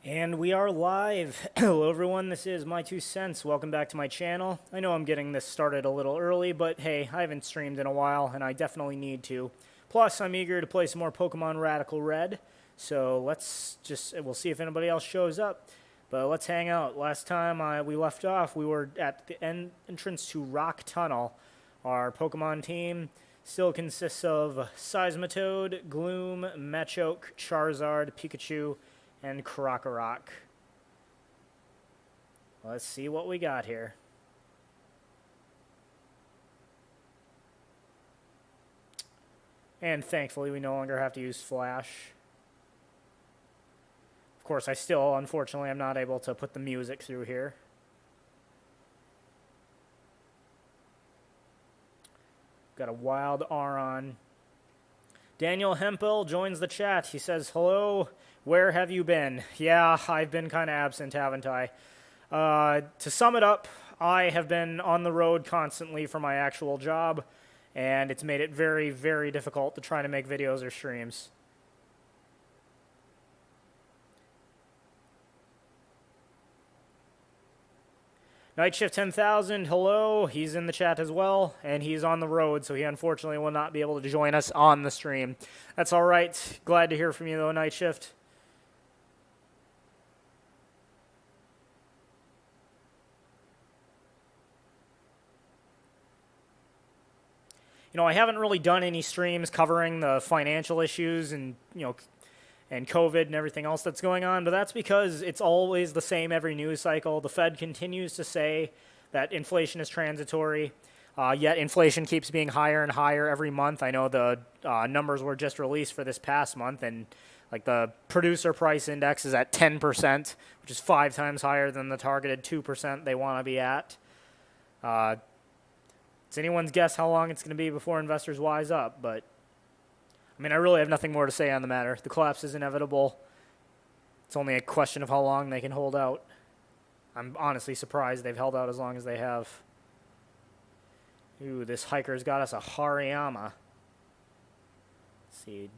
And we are live. Hello everyone, this is My Two Cents. Welcome back to my channel. I know I'm getting this started a little early, but hey, I haven't streamed in a while and I definitely need to. Plus, I'm eager to play some more Pokemon Radical Red, so we'll see if anybody else shows up. But let's hang out. Last time we left off, we were at the entrance to Rock Tunnel. Our Pokemon team still consists of Seismitoad, Gloom, Machoke, Charizard, Pikachu, and Krokorok. Let's see what we got here. And thankfully, we no longer have to use Flash. Of course, I still, unfortunately, am not able to put the music through here. Got a wild Aron. Daniel Hempel joins the chat. He says, hello, where have you been? Yeah, I've been kind of absent, haven't I? To sum it up, I have been on the road constantly for my actual job, and it's made it very, very difficult to try to make videos or streams. Night Shift 10,000, hello. He's in the chat as well, and he's on the road, so he unfortunately will not be able to join us on the stream. That's all right. Glad to hear from you, though, Night Shift. You know, I haven't really done any streams covering the financial issues and, and COVID and everything else that's going on, but that's because it's always the same every news cycle. The Fed continues to say that inflation is transitory, yet inflation keeps being higher and higher every month. I know the numbers were just released for this past month, and like the producer price index is at 10%, which is 5 times higher than the targeted 2% they want to be at. It's anyone's guess how long it's going to be before investors wise up, but I mean, I really have nothing more to say on the matter. The collapse is inevitable. It's only a question of how long they can hold out. I'm honestly surprised they've held out as long as they have. Ooh, this hiker's got us a Hariyama. Let's see.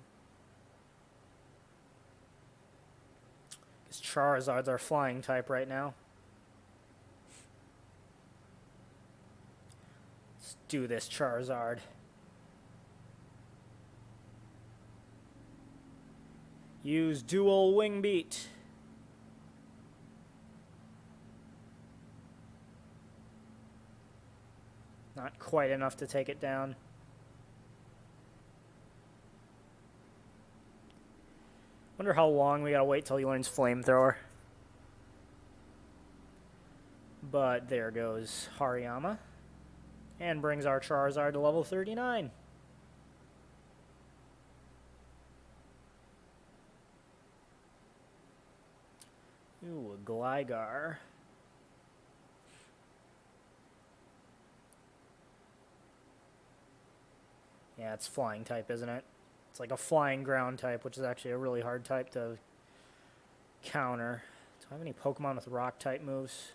This Charizard's our flying type right now. Let's do this, Charizard. Use dual wing beat. Not quite enough to take it down. Wonder how long we gotta wait till he learns Flamethrower. But there goes Hariyama. And brings our Charizard to level 39. Ooh, a Gligar. Yeah, it's flying type, isn't it? It's like a flying ground type, which is actually a really hard type to counter. Do I have any Pokemon with rock type moves?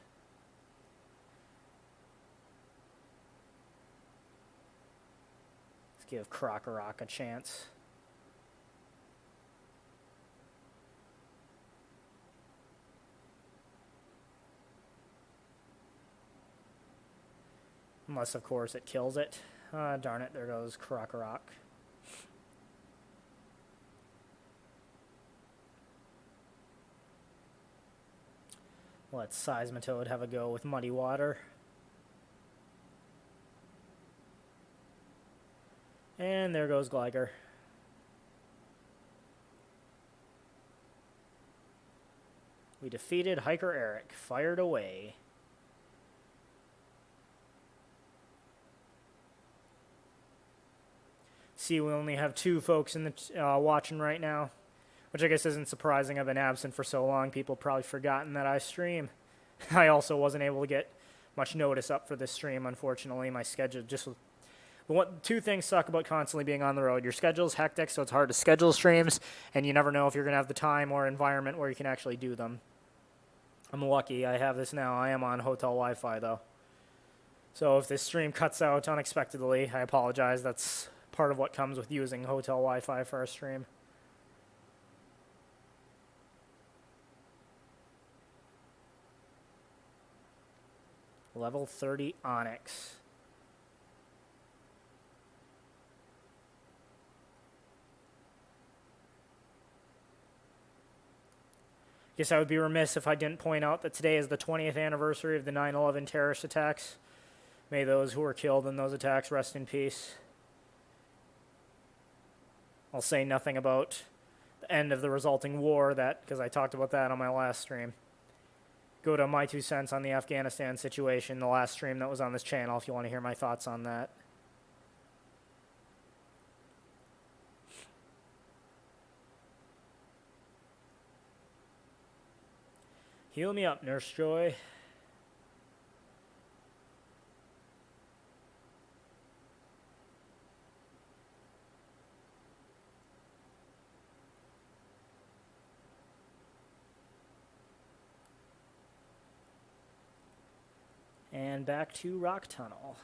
Let's give Krokorok a chance. Unless, of course, it kills it. Darn it, there goes Krokorok. Let Seismitoad have a go with Muddy Water. And there goes Gligar. We defeated Hiker Eric. Fired away. See, we only have 2 folks in the watching right now, which I guess isn't surprising. I've been absent for so long. People probably forgotten that I stream. I also wasn't able to get much notice up for this stream, unfortunately. My schedule just... But 2 things suck about constantly being on the road. Your schedule's hectic, so it's hard to schedule streams, and you never know if you're going to have the time or environment where you can actually do them. I'm lucky I have this now. I am on hotel Wi-Fi, though. So if this stream cuts out unexpectedly, I apologize. That's part of what comes with using hotel Wi-Fi for a stream. Level 30 Onyx. Guess I would be remiss if I didn't point out that today is the 20th anniversary of the 9/11 terrorist attacks. May those who were killed in those attacks rest in peace. I'll say nothing about the end of the resulting war, because I talked about that on my last stream. Go to my 2 cents on the Afghanistan situation, the last stream that was on this channel, if you want to hear my thoughts on that. Heal me up, Nurse Joy. And back to Rock Tunnel.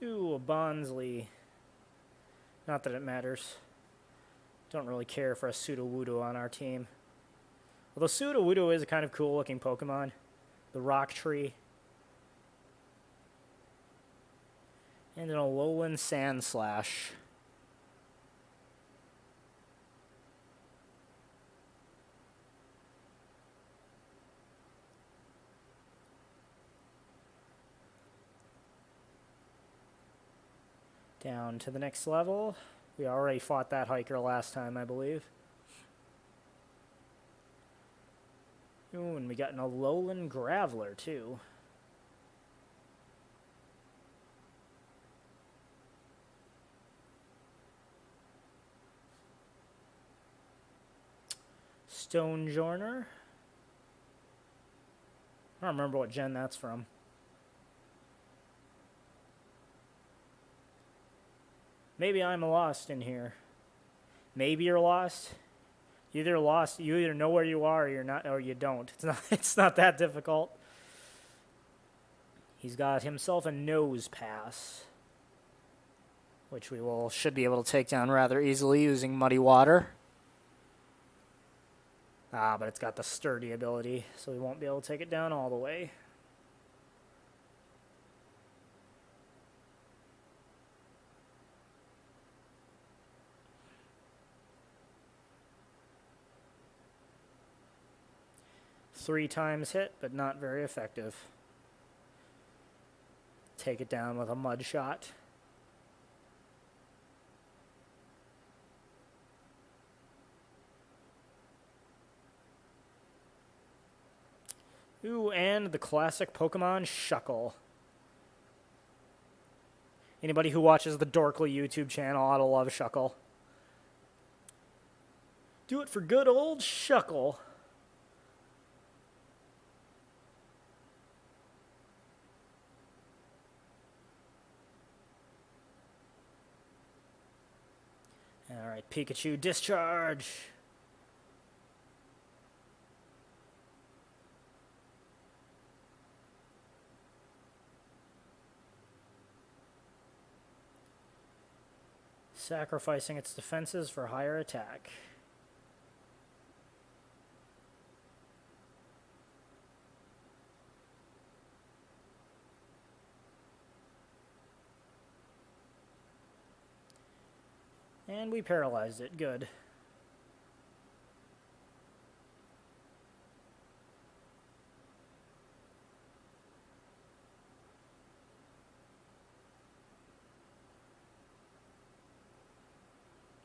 Ooh, a Bonsley. Not that it matters. Don't really care for a Sudowoodo on our team. Although Sudowoodo is a kind of cool looking Pokemon. The Rock Tree. And an Alolan Sandslash. Down to the next level. We already fought that hiker last time, I believe. Ooh, and we got an Alolan Graveler, too. Stonejourner. I don't remember what gen that's from. Maybe I'm lost in here. Maybe you're lost. You either know where you are or you're not, or you don't. It's not that difficult. He's got himself a nose pass, which we should be able to take down rather easily using Muddy Water. But it's got the sturdy ability, so we won't be able to take it down all the way. Three times hit, but not very effective. Take it down with a mud shot. Ooh, and the classic Pokemon Shuckle. Anybody who watches the Dorkly YouTube channel ought to love Shuckle. Do it for good old Shuckle. Alright, Pikachu, discharge! Sacrificing its defenses for higher attack. And we paralyzed it. Good.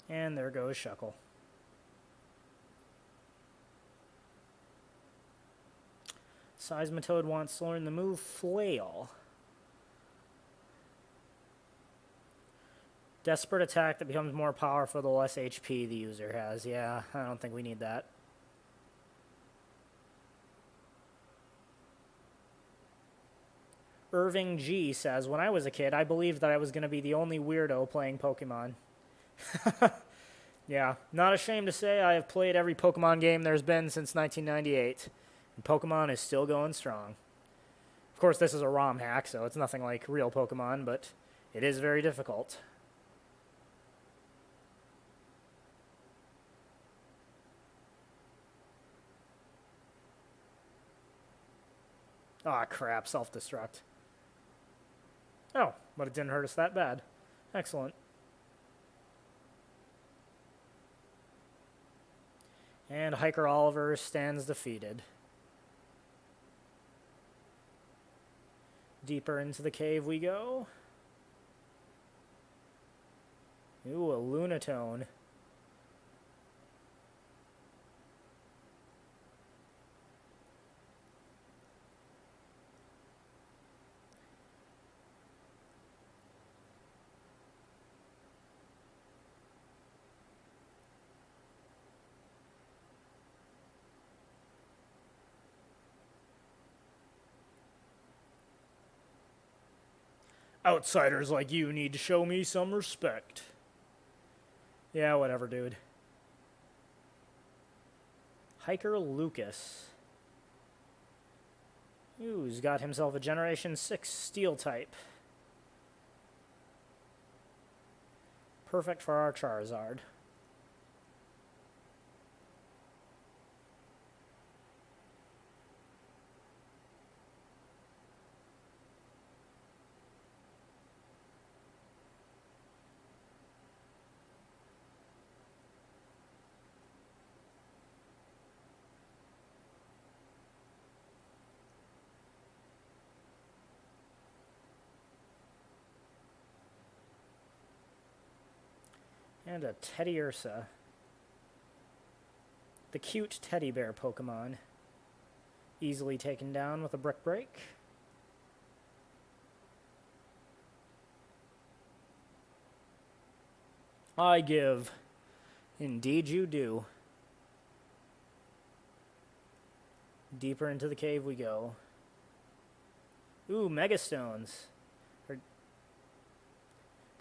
And there goes Shuckle. Seismitoad wants to learn the move Flail. Desperate attack that becomes more powerful the less HP the user has. Yeah, I don't think we need that. Irving G says, when I was a kid, I believed that I was going to be the only weirdo playing Pokemon. Yeah, not ashamed to say I have played every Pokemon game there's been since 1998, and Pokemon is still going strong. Of course, this is a ROM hack, so it's nothing like real Pokemon, but it is very difficult. Aw, crap, self-destruct. Oh, but it didn't hurt us that bad. Excellent. And Hiker Oliver stands defeated. Deeper into the cave we go. Ooh, a Lunatone. Outsiders like you need to show me some respect. Yeah, whatever, dude. Hiker Lucas. Ooh, he's got himself a Generation 6 Steel type. Perfect for our Charizard. And a Teddiursa. The cute teddy bear Pokemon. Easily taken down with a Brick Break. I give. Indeed you do. Deeper into the cave we go. Ooh, Megastones.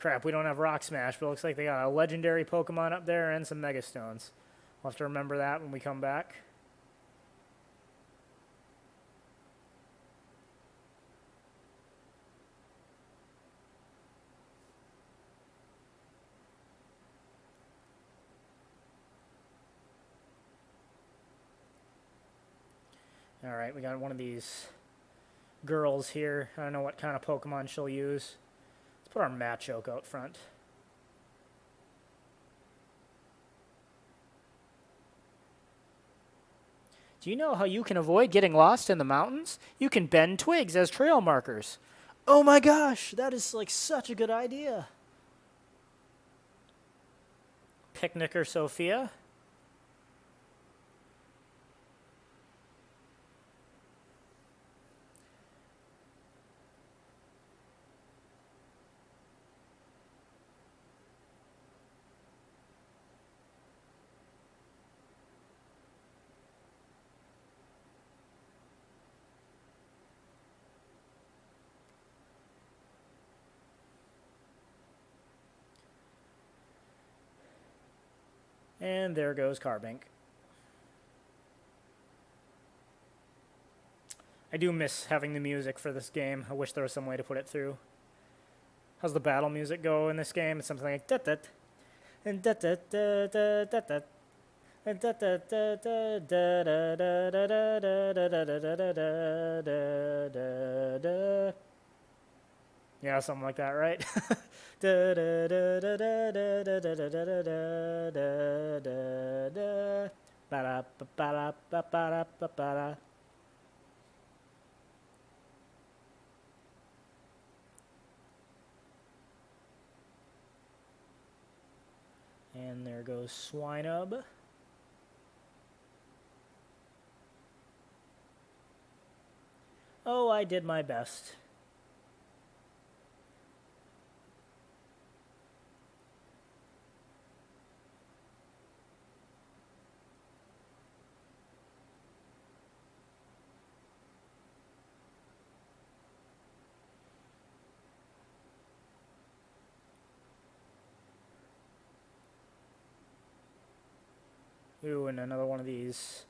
Crap, we don't have Rock Smash, but it looks like they got a legendary Pokemon up there and some Megastones. We'll have to remember that when we come back. Alright, we got one of these girls here. I don't know what kind of Pokemon she'll use. Let's put our Machoke out front. Do you know how you can avoid getting lost in the mountains? You can bend twigs as trail markers. Oh my gosh, that is like such a good idea. Picnicker Sophia. And there goes Carbink. I do miss having the music for this game. I wish there was some way to put it through. How's the battle music go in this game? It's something like that and that yeah, something like that, right? And there goes Swinub. Oh, I did my best. Ooh, and another one of these.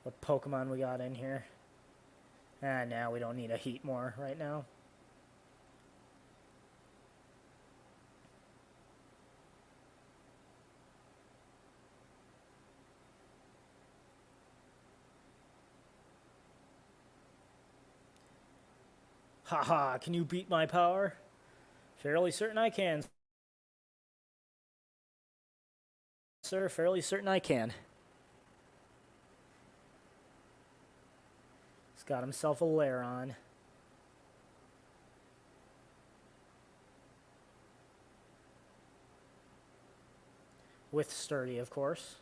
What Pokemon we got in here? Ah, now we don't need a Heatmore right now. Haha, can you beat my power? Fairly certain I can, sir. Fairly certain I can. He's got himself a lair on. With sturdy, of course.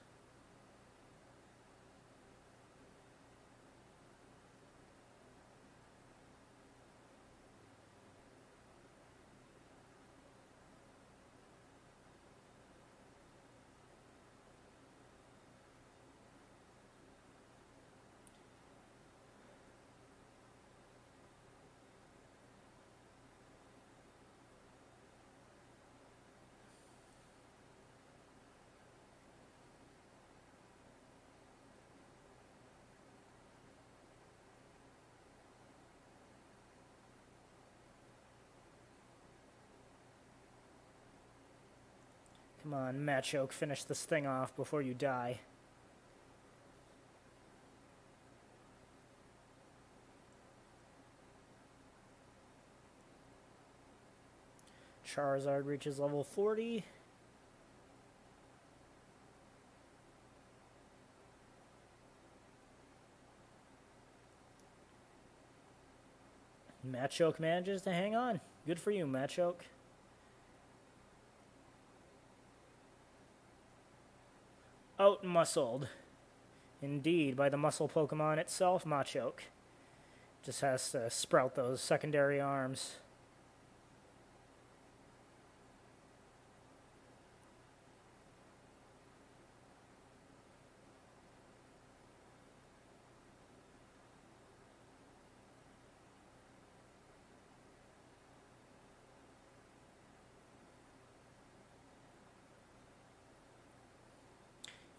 Come on, Machoke, finish this thing off before you die. Charizard reaches level 40. Machoke manages to hang on. Good for you, Machoke. Out-muscled. Indeed, by the muscle Pokemon itself, Machoke. Just has to sprout those secondary arms.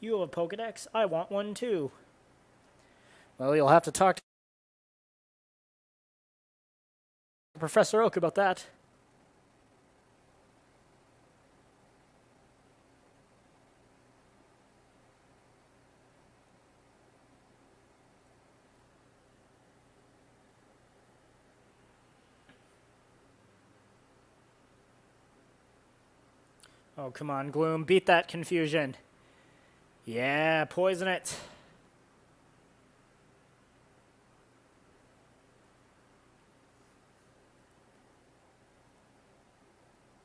You have a Pokedex? I want one too. Well, you'll have to talk to Professor Oak about that. Oh, come on, Gloom. Beat that confusion. Yeah, poison it.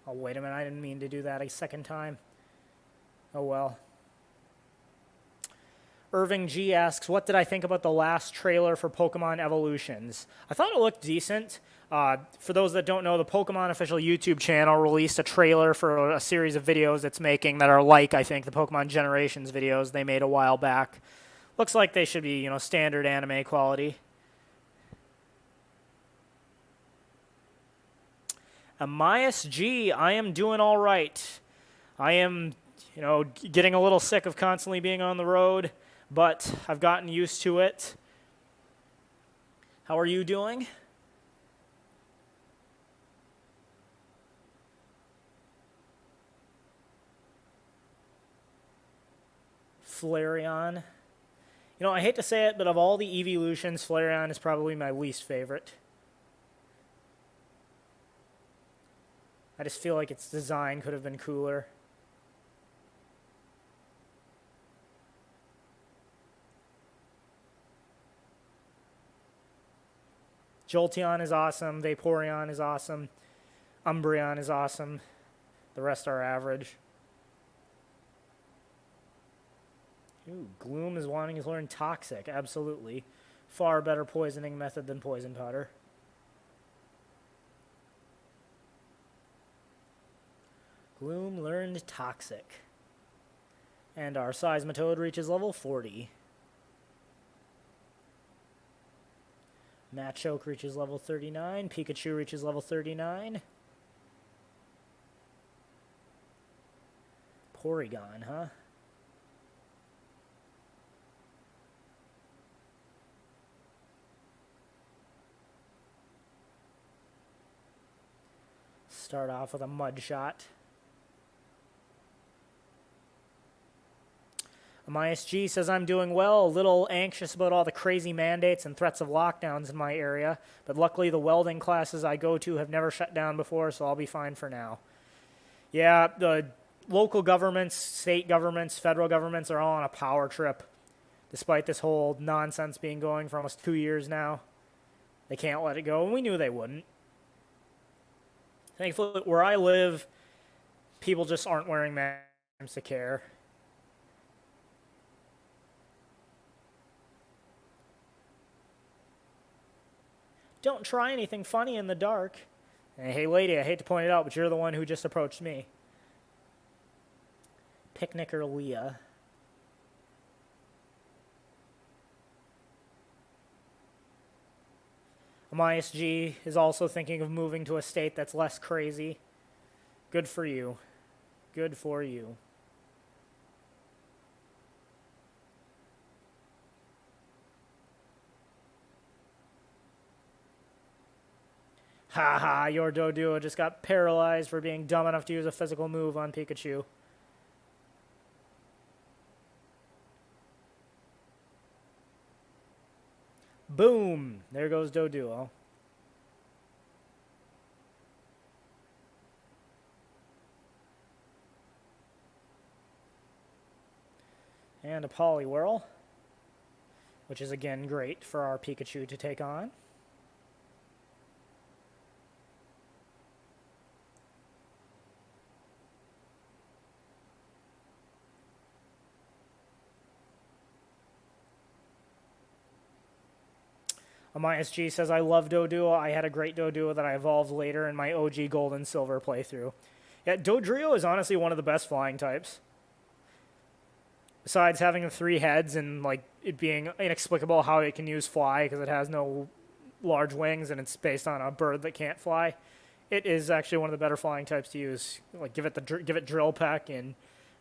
Oh, wait a minute. I didn't mean to do that a second time. Oh, well. Irving G asks, what did I think about the last trailer for Pokemon Evolutions? I thought it looked decent. For those that don't know, the Pokemon official YouTube channel released a trailer for a series of videos it's making that are like, I think, the Pokemon Generations videos they made a while back. Looks like they should be, standard anime quality. Amias G, I am doing all right. I am, getting a little sick of constantly being on the road, but I've gotten used to it. How are you doing? Flareon. I hate to say it, but of all the evolutions, Flareon is probably my least favorite. I just feel like its design could have been cooler. Jolteon is awesome. Vaporeon is awesome. Umbreon is awesome. The rest are average. Ooh, Gloom is wanting to learn Toxic. Absolutely. Far better poisoning method than Poison Powder. Gloom learned Toxic. And our Seismitoad reaches level 40. Machoke reaches level 39. Pikachu reaches level 39. Porygon, huh? Start off with a mud shot. MISG says, I'm doing well, a little anxious about all the crazy mandates and threats of lockdowns in my area, but luckily the welding classes I go to have never shut down before, so I'll be fine for now. Yeah, the local governments, state governments, federal governments are all on a power trip, despite this whole nonsense being going for almost 2 years now. They can't let it go, and we knew they wouldn't. Thankfully, where I live, people just aren't wearing masks to care. Don't try anything funny in the dark. Hey, lady, I hate to point it out, but you're the one who just approached me. Picnicker Leah. MISG is also thinking of moving to a state that's less crazy. Good for you. Good for you. Haha, your Doduo just got paralyzed for being dumb enough to use a physical move on Pikachu. Boom! There goes Doduo. And a Poliwhirl, which is again great for our Pikachu to take on. MISG says, I love Doduo. I had a great Doduo that I evolved later in my OG Gold and Silver playthrough. Yeah, Dodrio is honestly one of the best flying types. Besides having the 3 heads and like it being inexplicable how it can use fly because it has no large wings and it's based on a bird that can't fly, it is actually one of the better flying types to use. Like give it Drill Peck and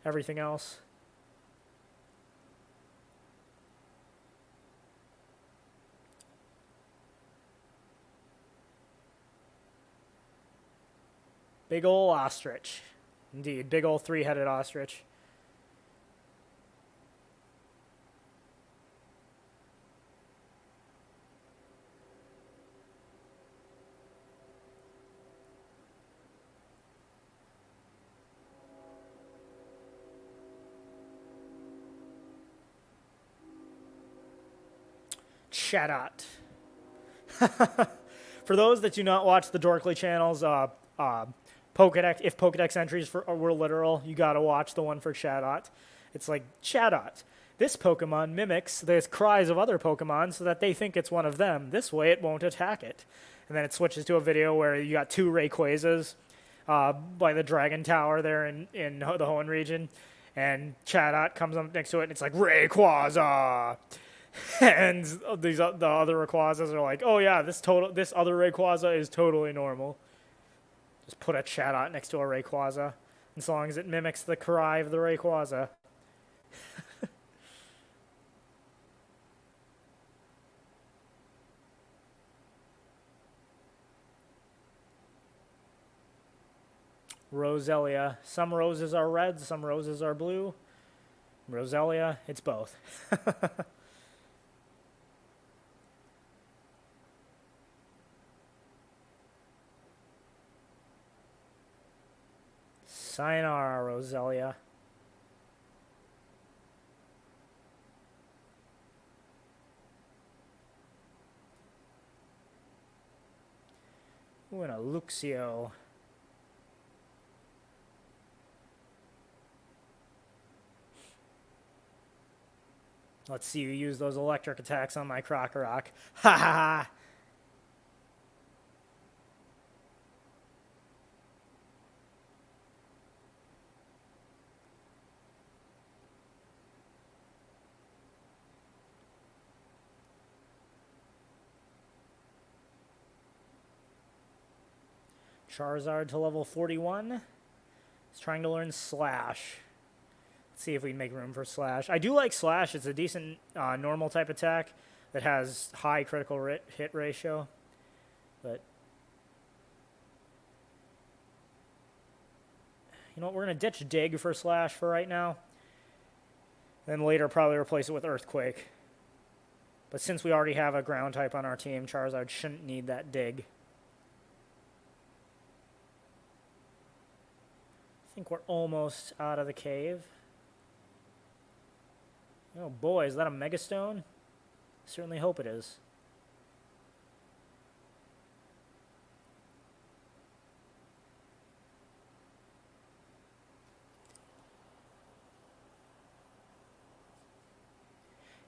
everything else. Big ol' ostrich. Indeed, big ol' 3-headed ostrich. Chatot. For those that do not watch the Dorkly channels, Pokedex, if Pokedex entries were literal, you gotta watch the one for Chatot. It's like, Chatot, this Pokemon mimics the cries of other Pokemon so that they think it's one of them. This way it won't attack it. And then it switches to a video where you got 2 Rayquazas by the Dragon Tower there in the Hoenn region. And Chatot comes up next to it and it's like, Rayquaza! And the other Rayquazas are like, oh yeah, this other Rayquaza is totally normal. Just put a Chatot next to a Rayquaza, as long as it mimics the cry of the Rayquaza. Roselia. Some roses are red, some roses are blue. Roselia, it's both. Sayonara, Roselia. Ooh, and a Luxio. Let's see you use those electric attacks on my Crocorock. Ha ha ha! Charizard to level 41. He's trying to learn Slash. See if we can make room for Slash. I do like Slash. It's a decent normal type attack that has high critical hit ratio. But, you know what, we're going to ditch Dig for Slash for right now. Then later probably replace it with Earthquake. But since we already have a ground type on our team, Charizard shouldn't need that Dig. I think we're almost out of the cave. Oh boy, is that a Megastone? Certainly hope it is.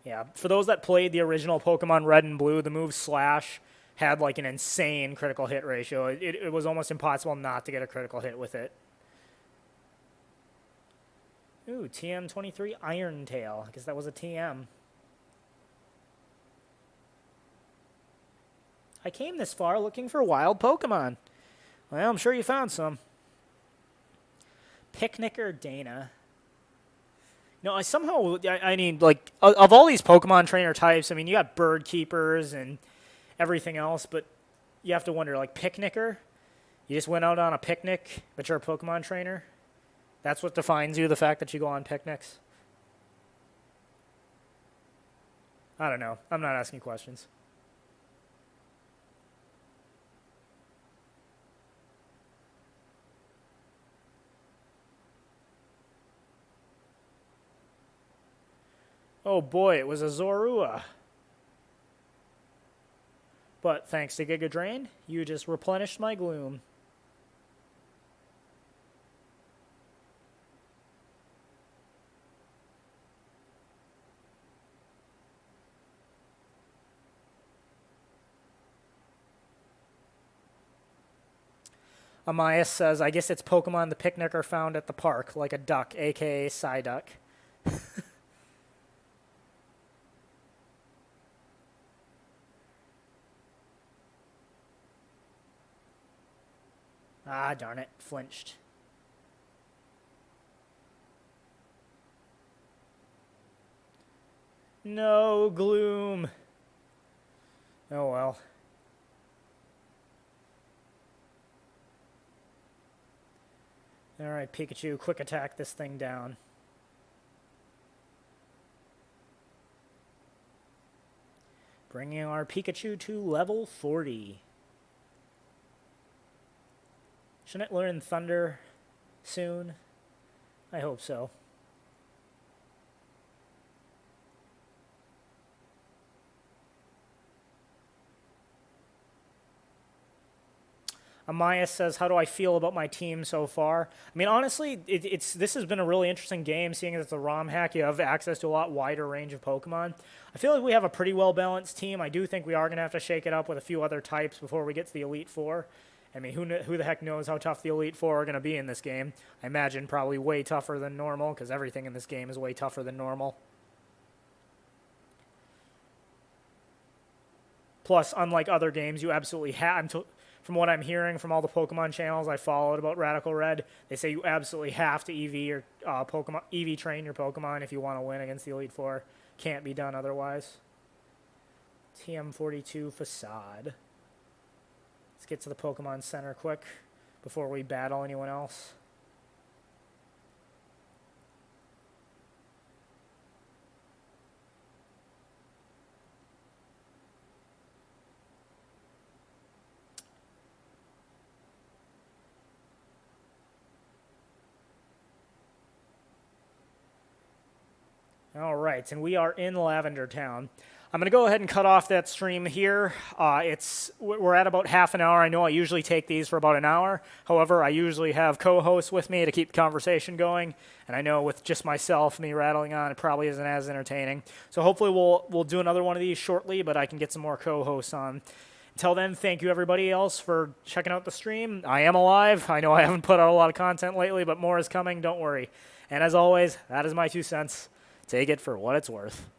Yeah, for those that played the original Pokemon Red and Blue, the move Slash had like an insane critical hit ratio. It was almost impossible not to get a critical hit with it. Ooh, TM23 Iron Tail. I guess that was a TM. I came this far looking for wild Pokemon. Well, I'm sure you found some. Picnicker Dana. No, I mean, like, of all these Pokemon trainer types, I mean, you got bird keepers and everything else, but you have to wonder, like, Picnicker? You just went out on a picnic, but you're a Pokemon trainer? That's what defines you, the fact that you go on picnics? I don't know. I'm not asking questions. Oh boy, it was a Zorua. But thanks to Giga Drain, you just replenished my gloom. Amias says, I guess it's Pokemon the picnicker found at the park, like a duck, a.k.a. Psyduck. Ah, darn it, flinched. No, Gloom. Oh well. Alright, Pikachu, quick attack this thing down. Bringing our Pikachu to level 40. Shouldn't it learn Thunder soon? I hope so. Amaya says, how do I feel about my team so far? I mean, honestly, this has been a really interesting game, seeing as it's a ROM hack. You have access to a lot wider range of Pokemon. I feel like we have a pretty well-balanced team. I do think we are going to have to shake it up with a few other types before we get to the Elite Four. I mean, who the heck knows how tough the Elite Four are going to be in this game? I imagine probably way tougher than normal, because everything in this game is way tougher than normal. Plus, unlike other games, you absolutely have... From what I'm hearing from all the Pokemon channels I followed about Radical Red, they say you absolutely have to EV or Pokemon EV train your Pokemon if you want to win against the Elite Four. Can't be done otherwise. TM42 Facade. Let's get to the Pokemon Center quick before we battle anyone else. All right, and we are in Lavender Town. I'm going to go ahead and cut off that stream here. We're at about half an hour. I know I usually take these for about an hour. However, I usually have co-hosts with me to keep the conversation going. And I know with just myself, me rattling on, it probably isn't as entertaining. So hopefully we'll do another one of these shortly, but I can get some more co-hosts on. Until then, thank you everybody else for checking out the stream. I am alive. I know I haven't put out a lot of content lately, but more is coming. Don't worry. And as always, that is my 2 cents. Take it for what it's worth.